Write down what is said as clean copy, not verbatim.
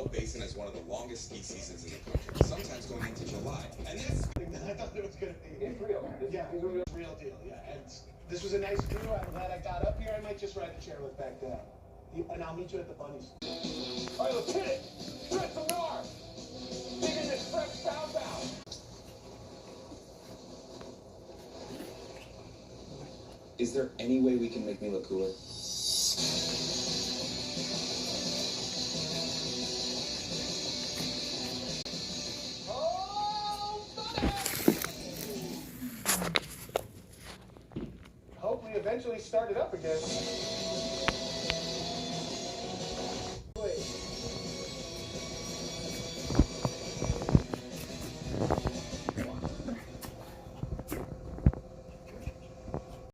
Bluff Basin has one of the longest ski seasons in the country, sometimes going into July. And this... I thought it was going to be. It's real. Yeah, it's a real deal, yeah. And this was a nice view. I'm glad I got up here. I might just ride the chairlift back down. And I'll meet you at the bunnies. All right, let's hit it. Stretch the nar. Digging this fresh southbound. Is there any way we can make me look cooler? Oh, buddy! Hope we eventually start it up again.